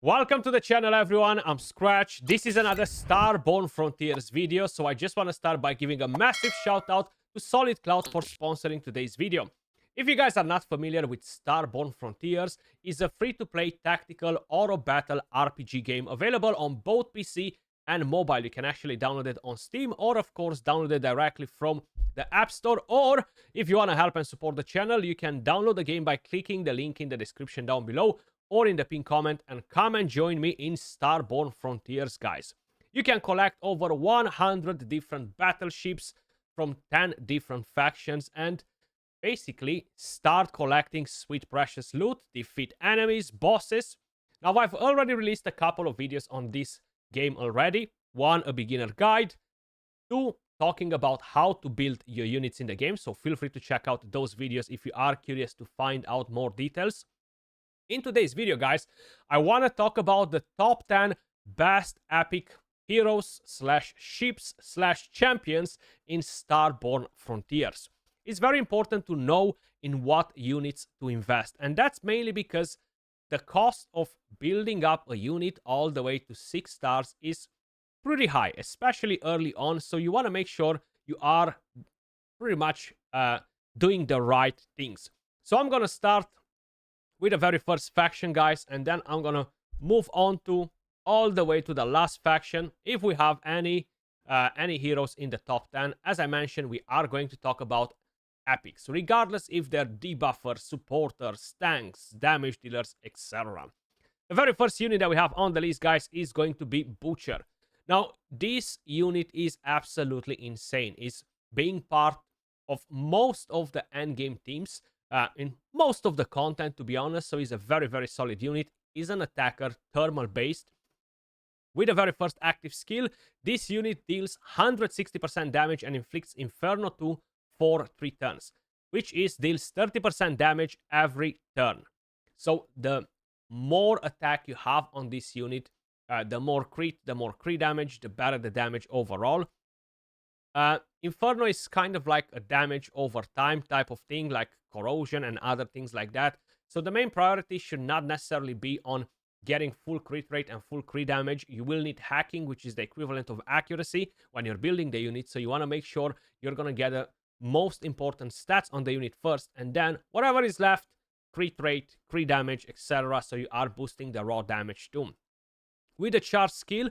Welcome to the channel, everyone. I'm Skratch. This is another Starborne Frontiers video, so I just want to start by giving a massive shout out to Solid Cloud for sponsoring today's video. If you guys are not familiar with Starborne Frontiers, it's a free-to-play tactical auto battle RPG game available on both PC and mobile. You can actually download it on Steam or, of course, download it directly from the App Store. Or if you want to help and support the channel, you can download the game by clicking the link in the description down below or in the pinned comment and come and join me in Starborne Frontiers, guys. You can collect over 100 different battleships from 10 different factions and basically start collecting sweet precious loot, defeat enemies, bosses. Now, I've already released a couple of videos on this game already. One, a beginner guide. Two, talking about how to build your units in the game. So feel free to check out those videos if you are curious to find out more details. In today's video, guys, I want to talk about the top 10 best epic heroes slash ships slash champions in Starborne Frontiers. It's very important to know in what units to invest, and that's mainly because the cost of building up a unit all the way to 6 stars is pretty high, especially early on, so you want to make sure you are pretty much doing the right things. So I'm going to start with the very first faction, guys, and then I'm gonna move on to all the way to the last faction if we have any heroes in the top 10. As I mentioned, we are going to talk about epics, regardless if they're debuffers, supporters, tanks, damage dealers, etc. The very first unit that we have on the list, guys, is going to be Butcher. Now, this unit is absolutely insane. It's being part of most of the endgame teams in most of the content, to be honest. So he's a very, very solid unit. He's an attacker, thermal based. With the very first active skill, this unit deals 160% damage and inflicts Inferno 2 for 3 turns, which is deals 30% damage every turn. So the more attack you have on this unit, the more crit damage, the better the damage overall. Inferno is kind of like a damage over time type of thing, like corrosion and other things like that. So the main priority should not necessarily be on getting full crit rate and full crit damage. You will need hacking, which is the equivalent of accuracy when you're building the unit. So you want to make sure you're going to get the most important stats on the unit first, and then whatever is left, crit rate, crit damage, etc. So you are boosting the raw damage too. With the charge skill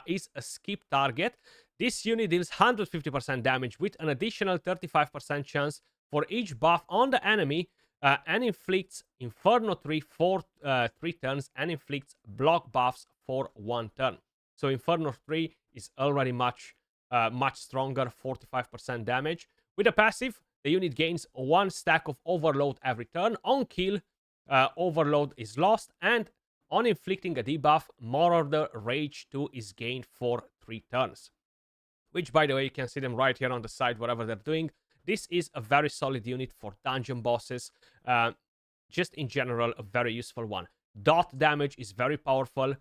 is a skip target. This unit deals 150% damage with an additional 35% chance for each buff on the enemy and inflicts Inferno 3 for 3 turns and inflicts block buffs for 1 turn. So Inferno 3 is already much stronger, 45% damage. With a passive, the unit gains 1 stack of Overload every turn. On kill, Overload is lost, and on inflicting a debuff, Marauder Rage 2 is gained for 3 turns. Which, by the way, you can see them right here on the side, whatever they're doing. This is a very solid unit for dungeon bosses. Just in general, a very useful one. Dot damage is very powerful,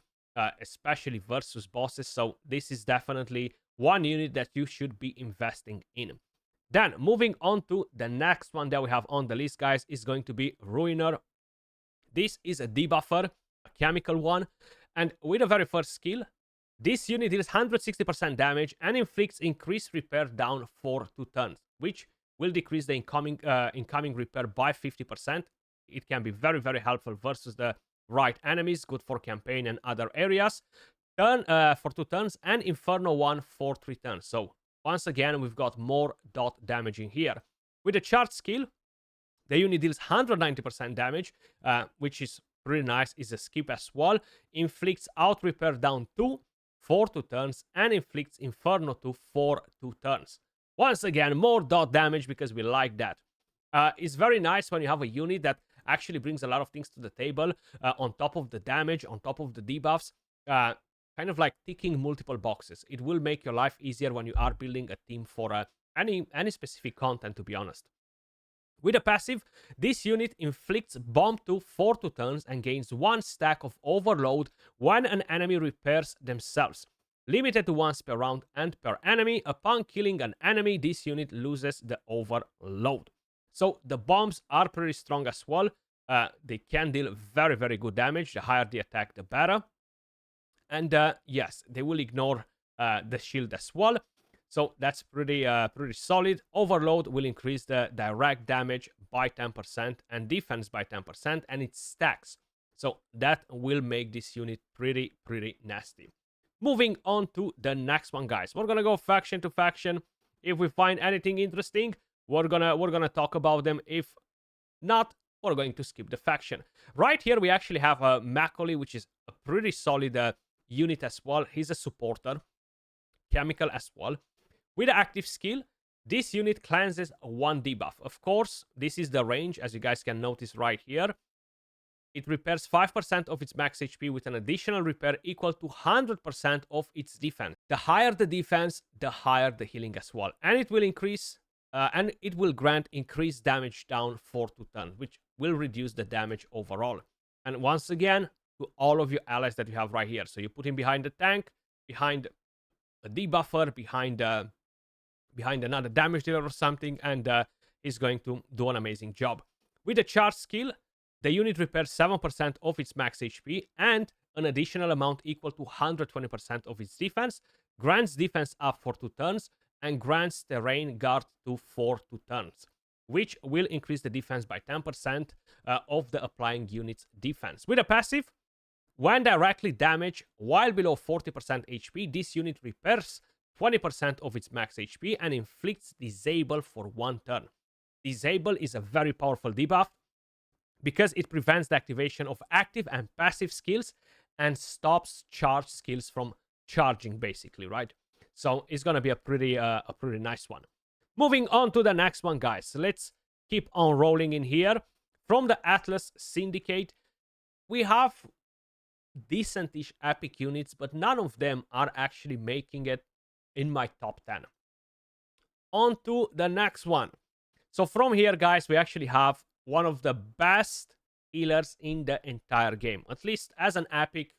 especially versus bosses. So this is definitely one unit that you should be investing in. Then, moving on to the next one that we have on the list, guys, is going to be Ruiner. This is a debuffer, a chemical one. And with the very first skill, this unit deals 160% damage and inflicts increased repair down for 2 turns, which will decrease the incoming repair by 50%. It can be very, very helpful versus the right enemies, good for campaign and other areas. For 2 turns, and Inferno 1 for 3 turns. So once again, we've got more dot damage in here. With the charge skill, the unit deals 190% damage, which is pretty nice. Is a skip as well. Inflicts out repair down 2 for 2 turns and inflicts Inferno 2 for 2 turns. Once again, more dot damage because we like that. It's very nice when you have a unit that actually brings a lot of things to the table on top of the damage, on top of the debuffs, kind of like ticking multiple boxes. It will make your life easier when you are building a team for any specific content, to be honest. With a passive, this unit inflicts Bomb 2 for 2 turns and gains 1 stack of Overload when an enemy repairs themselves. Limited to once per round and per enemy. Upon killing an enemy, this unit loses the Overload. So the bombs are pretty strong as well. they can deal very, very good damage. The higher the attack, the better. And yes, they will ignore the shield as well. So that's pretty solid. Overload will increase the direct damage by 10% and defense by 10%, and it stacks. So that will make this unit pretty nasty. Moving on to the next one, guys. We're gonna go faction to faction. If we find anything interesting, we're gonna talk about them. If not, we're going to skip the faction. Right here, we actually have a Macaulay, which is a pretty solid unit as well. He's a supporter, chemical as well. With the active skill, this unit cleanses 1 debuff. Of course, this is the range, as you guys can notice right here. It repairs 5% of its max HP with an additional repair equal to 100% of its defense. The higher the defense, the higher the healing as well. And it will increase, and it will grant increased damage down 4 to 10, which will reduce the damage overall. And once again, to all of your allies that you have right here. So you put him behind the tank, behind a debuffer, behind another damage dealer or something, and he's going to do an amazing job. With the charge skill, the unit repairs 7% of its max HP and an additional amount equal to 120% of its defense, grants defense up for 2 turns, and grants terrain guard to 4 turns, which will increase the defense by 10% of the applying unit's defense. With a passive, when directly damaged while below 40% HP, this unit repairs 20% of its max HP and inflicts disable for 1 turn. Disable is a very powerful debuff because it prevents the activation of active and passive skills and stops charge skills from charging, basically, right? So it's gonna be a pretty nice one. Moving on to the next one, guys. Let's keep on rolling in here. From the Atlas Syndicate, we have decent-ish epic units, but none of them are actually making it in my top 10. On to the next one. So from here, guys, we actually have one of the best healers in the entire game. At least as an epic,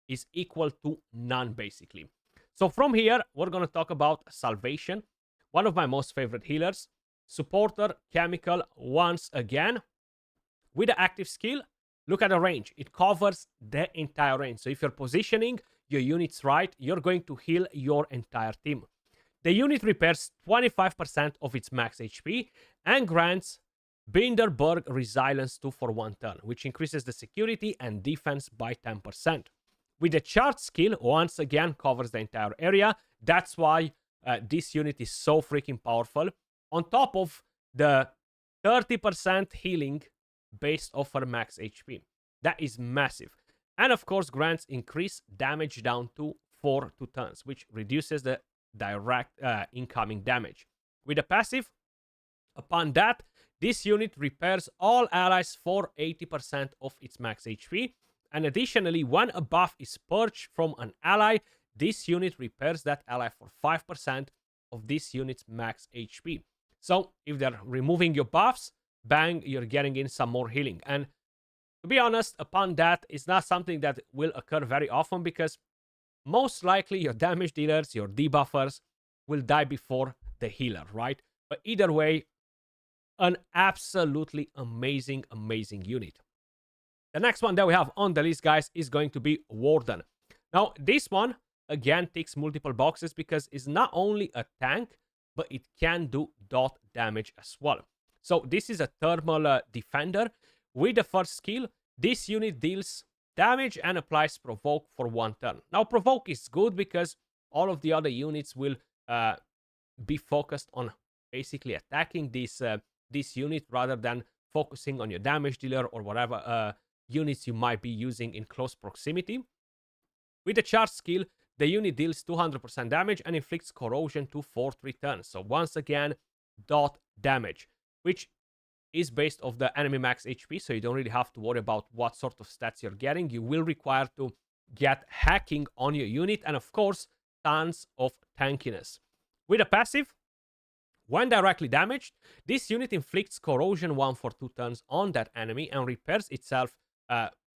is equal to none, basically. So from here, we're going to talk about Salvation, one of my most favorite healers. Supporter, chemical, once again. With the active skill, look at the range. It covers the entire range. So if you're positioning your units right, you're going to heal your entire team. The unit repairs 25% of its max HP and grants Binderberg Resilience 2 for 1 turn, which increases the security and defense by 10%. With the charge skill, once again, covers the entire area. That's why this unit is so freaking powerful. On top of the 30% healing based off her max HP. That is massive. And of course, grants increased damage down to 4 turns, which reduces the direct incoming damage. With a passive, upon that, this unit repairs all allies for 80% of its max HP. And additionally, when a buff is purged from an ally, this unit repairs that ally for 5% of this unit's max HP. So if they're removing your buffs, bang, you're getting in some more healing. And to be honest, upon that, it's not something that will occur very often because most likely your damage dealers, your debuffers, will die before the healer, right? But either way, an absolutely amazing unit. The next one that we have on the list, guys, is going to be Warden. Now, this one, again, ticks multiple boxes because it's not only a tank, but it can do dot damage as well. So this is a thermal defender. With the first skill, this unit deals damage and applies provoke for 1 turn. Now, provoke is good because all of the other units will be focused on basically attacking this unit rather than focusing on your damage dealer or whatever units you might be using in close proximity. With the charge skill, the unit deals 200% damage and inflicts corrosion to 4-3 turns. So once again, dot damage, which is based off the enemy max HP, so you don't really have to worry about what sort of stats you're getting. You will require to get hacking on your unit and, of course, tons of tankiness. With a passive, when directly damaged, this unit inflicts corrosion 1 for 2 turns on that enemy and repairs itself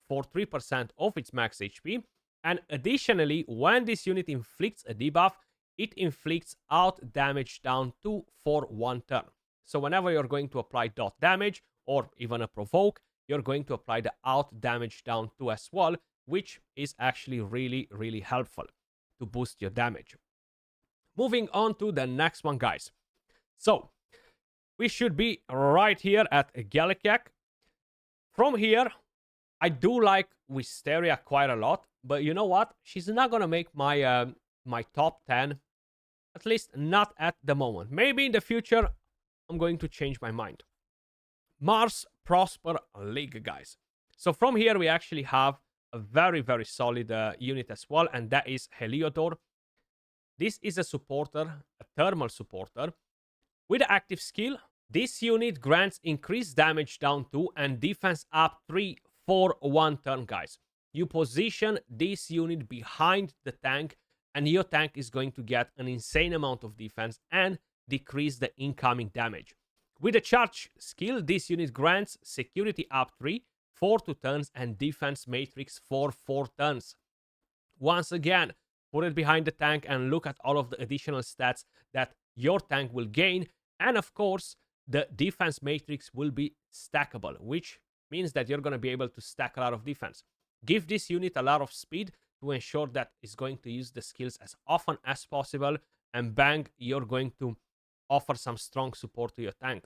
for 3% of its max HP. And additionally, when this unit inflicts a debuff, it inflicts out damage down 2 for 1 turn. So whenever you're going to apply dot damage or even a provoke, you're going to apply the out damage down 2 as well, which is actually really, really helpful to boost your damage. Moving on to the next one, guys. So, we should be right here at Gallicac. From here, I do like Wisteria quite a lot, but you know what? She's not gonna make my my top 10, at least not at the moment. Maybe in the future, I'm going to change my mind. Mars Prosper League, guys. So from here, we actually have a very, very solid unit as well, and that is Heliodor. This is a supporter, a thermal supporter. With the active skill, this unit grants increased damage down 2 and defense up 3 for 1 turn, guys. You position this unit behind the tank, and your tank is going to get an insane amount of defense and decrease the incoming damage. With the charge skill, this unit grants security up 3 for 2 turns and defense matrix for 4 turns. Once again, put it behind the tank and look at all of the additional stats that your tank will gain. And of course, the defense matrix will be stackable, which means that you're going to be able to stack a lot of defense. Give this unit a lot of speed to ensure that it's going to use the skills as often as possible, and bang, you're going to offer some strong support to your tank.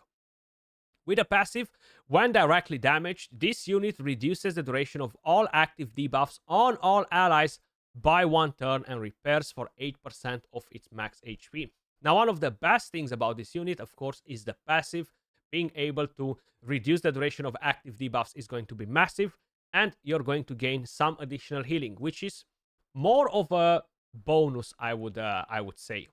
With a passive, when directly damaged, this unit reduces the duration of all active debuffs on all allies by 1 turn and repairs for 8% of its max HP. Now, one of the best things about this unit, of course, is the passive. Being able to reduce the duration of active debuffs is going to be massive, and you're going to gain some additional healing, which is more of a bonus, I would say.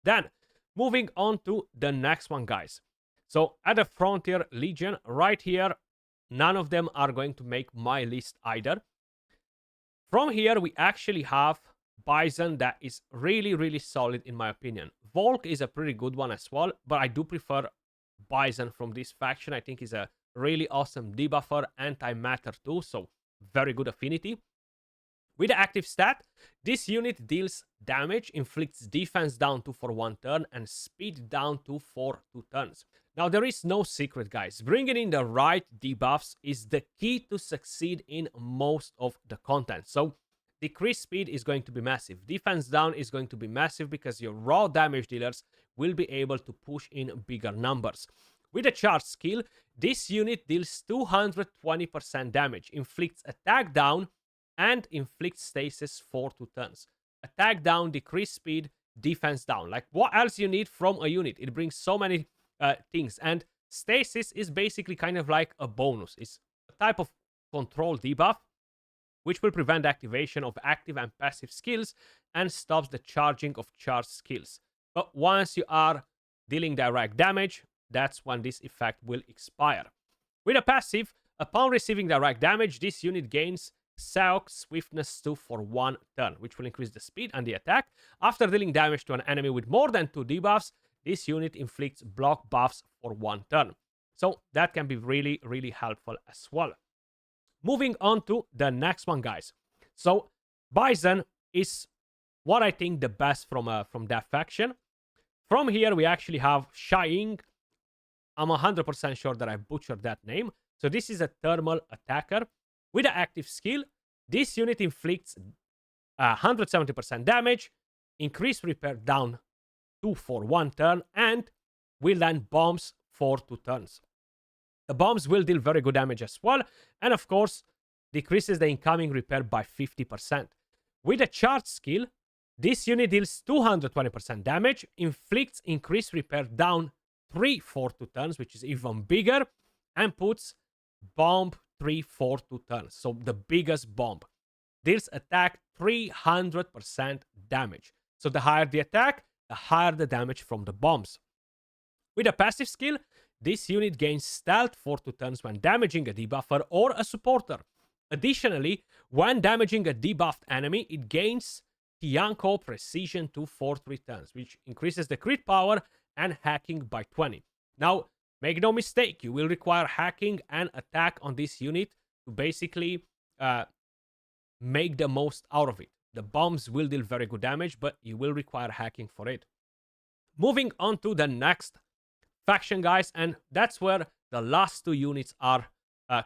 Then, moving on to the next one, guys. So, at the Frontier Legion, right here, none of them are going to make my list either. From here, we actually have Bison that is really, really solid in my opinion. Volk is a pretty good one as well, but I do prefer Bison from this faction. I think he's a really awesome debuffer, anti-matter too, so very good affinity. With the active stat, this unit deals damage, inflicts defense down 2 for 1 turn, and speed down 2 for 2 turns. Now, there is no secret, guys. Bringing in the right debuffs is the key to succeed in most of the content. So, decreased speed is going to be massive. Defense down is going to be massive because your raw damage dealers will be able to push in bigger numbers. With the charge skill, this unit deals 220% damage, inflicts attack down, and inflicts stasis for 2 turns. Attack down, decreased speed, defense down. Like, what else you need from a unit? It brings so many things. And stasis is basically kind of like a bonus. It's a type of control debuff, which will prevent activation of active and passive skills and stops the charging of charged skills. But once you are dealing direct damage, that's when this effect will expire. With a passive, upon receiving direct damage, this unit gains Saok Swiftness 2 for 1 turn, which will increase the speed and the attack. After dealing damage to an enemy with more than 2 debuffs, this unit inflicts block buffs for 1 turn. So that can be really, really helpful as well. Moving on to the next one, guys. So Bison is what I think the best from that faction. From here, we actually have Shaing. I'm 100% sure that I butchered that name. So this is a thermal attacker. With the active skill, this unit inflicts 170% damage, increased repair down 2 for 1 turn, and will land bombs for 2 turns. The bombs will deal very good damage as well, and of course, decreases the incoming repair by 50%. With the charge skill, this unit deals 220% damage, inflicts increased repair down 3 for 2 turns, which is even bigger, and puts bomb 3 for 2 turns. So the biggest bomb. Deals attack 300% damage. So the higher the attack, the higher the damage from the bombs. With a passive skill, this unit gains stealth for 2 turns when damaging a debuffer or a supporter. Additionally, when damaging a debuffed enemy, it gains Tianko Precision 2 for 3 turns, which increases the crit power and hacking by 20. Now, make no mistake, you will require hacking and attack on this unit to basically make the most out of it. The bombs will deal very good damage, but you will require hacking for it. Moving on to the next faction, guys, and that's where the last 2 units are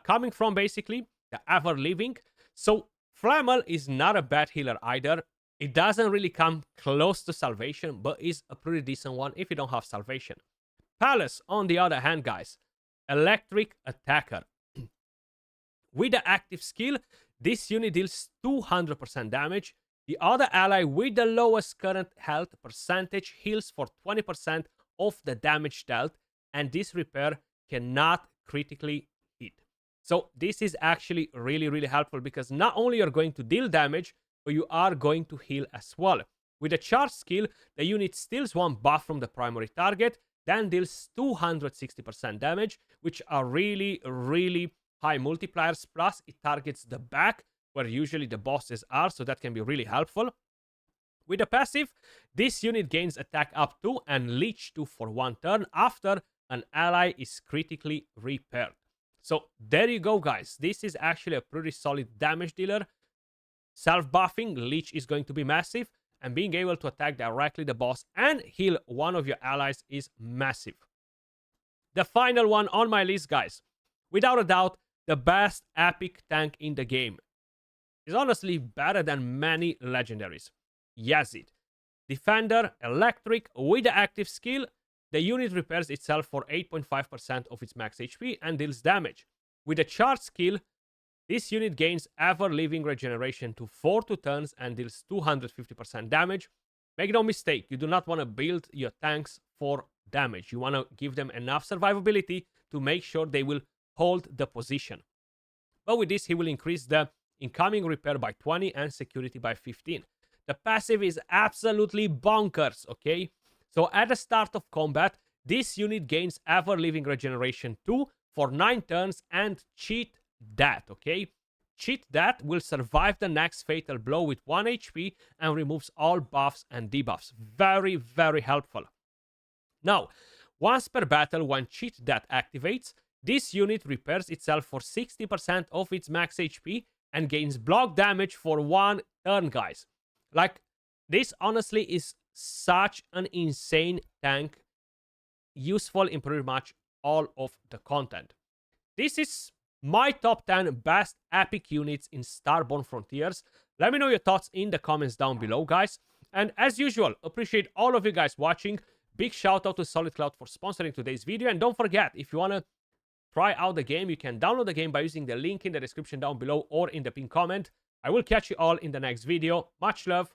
coming from, basically, the Ever Living. So Flamel is not a bad healer either. It doesn't really come close to Salvation, but is a pretty decent one if you don't have Salvation. Palace, on the other hand, guys, Electric Attacker. With the active skill, this unit deals 200% damage. The other ally with the lowest current health percentage heals for 20% of the damage dealt, and this repair cannot critically hit. So this is actually really, really helpful because not only you're going to deal damage, but you are going to heal as well. With the charge skill, the unit steals one buff from the primary target, then deals 260% damage, which are really, really high multipliers. Plus, it targets the back, where usually the bosses are, so that can be really helpful. With the passive, this unit gains attack up to and leech to for 1 turn after an ally is critically repaired. So there you go, guys. This is actually a pretty solid damage dealer. Self-buffing, leech is going to be massive, and being able to attack directly the boss and heal one of your allies is massive. The final one on my list, guys, without a doubt, the best epic tank in the game. Is honestly better than many legendaries. Yazid. Defender, electric, with the active skill, the unit repairs itself for 8.5% of its max HP and deals damage. With the charge skill, this unit gains ever-living regeneration to 4 turns and deals 250% damage. Make no mistake, you do not want to build your tanks for damage. You want to give them enough survivability to make sure they will hold the position. But with this, he will increase the incoming repair by 20 and security by 15. The passive is absolutely bonkers, okay? So at the start of combat, this unit gains ever-living regeneration 2 for 9 turns and cheat that, okay? Cheat that will survive the next fatal blow with 1 HP and removes all buffs and debuffs. Very, very helpful. Now, once per battle, when cheat that activates, this unit repairs itself for 60% of its max HP and gains block damage for 1 turn, guys. Like, this honestly is such an insane tank, useful in pretty much all of the content. This is my top 10 best epic units in Starborne Frontiers. Let me know your thoughts in the comments down below, guys. And as usual, appreciate all of you guys watching. Big shout out to Solid Cloud for sponsoring today's video. And don't forget, if you want to try out the game, you can download the game by using the link in the description down below or in the pinned comment. I will catch you all in the next video. Much love.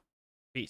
Peace.